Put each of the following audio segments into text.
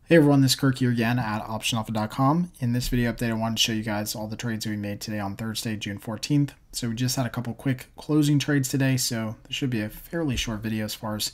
Hey everyone, this is Kirk here again at optionalpha.com. In this video update, I wanted to show you guys all the trades that we made today on Thursday, June 14th. So we just had a couple quick closing trades today, so this should be a fairly short video as far as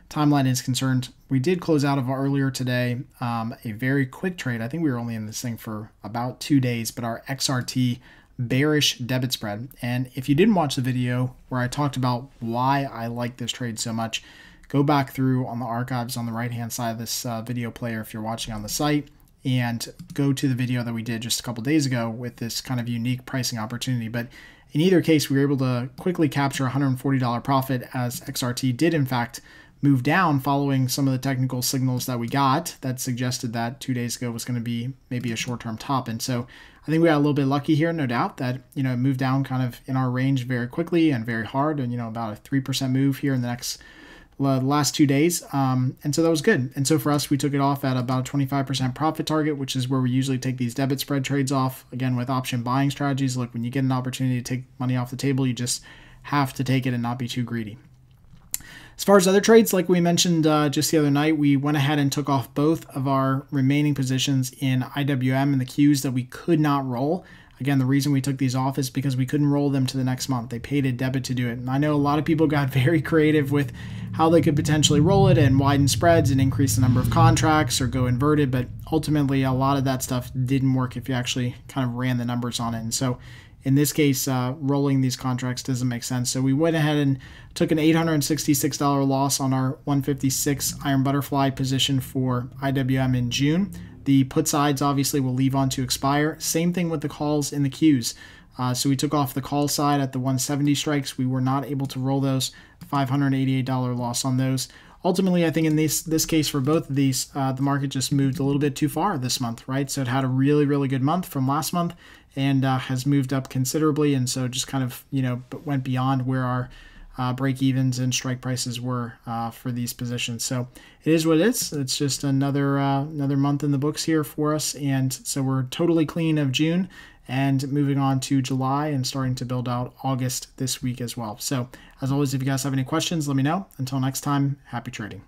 timeline is concerned. We did close out of earlier today a very quick trade. I think we were only in this thing for about 2 days, but our XRT bearish debit spread. And if you didn't watch the video where I talked about why I like this trade so much, go back through on the archives on the right-hand side of this video player if you're watching on the site, and go to the video that we did just a couple days ago with this kind of unique pricing opportunity. But in either case, we were able to quickly capture a $140 profit as XRT did, in fact, move down following some of the technical signals that we got that suggested that 2 days ago was going to be maybe a short-term top. And so I think we got a little bit lucky here, no doubt, that, it moved down kind of in our range very quickly and very hard, and, about a 3% move here in the last 2 days. And so that was good. And so for us, we took it off at about a 25% profit target, which is where we usually take these debit spread trades off. Again, with option buying strategies, look, when you get an opportunity to take money off the table, you just have to take it and not be too greedy. As far as other trades, like we mentioned just the other night, we went ahead and took off both of our remaining positions in IWM and the Qs that we could not roll. Again, the reason we took these off is because we couldn't roll them to the next month. They paid a debit to do it. And I know a lot of people got very creative with how they could potentially roll it and widen spreads and increase the number of contracts or go inverted, but ultimately a lot of that stuff didn't work if you actually kind of ran the numbers on it. And so in this case, rolling these contracts doesn't make sense. So we went ahead and took an $866 loss on our 156 Iron Butterfly position for IWM in June. The put sides obviously will leave on to expire. Same thing with the calls in the Qs. So we took off the call side at the 170 strikes. We were not able to roll those. $588 loss on those. Ultimately, I think in this case for both of these, the market just moved a little bit too far this month, right? So it had a really, really good month from last month and has moved up considerably. And so just kind of, went beyond where our break evens and strike prices were for these positions. So it is what it is. It's just another month in the books here for us. And so we're totally clean of June and moving on to July and starting to build out August this week as well. So as always, if you guys have any questions, let me know. Until next time, happy trading.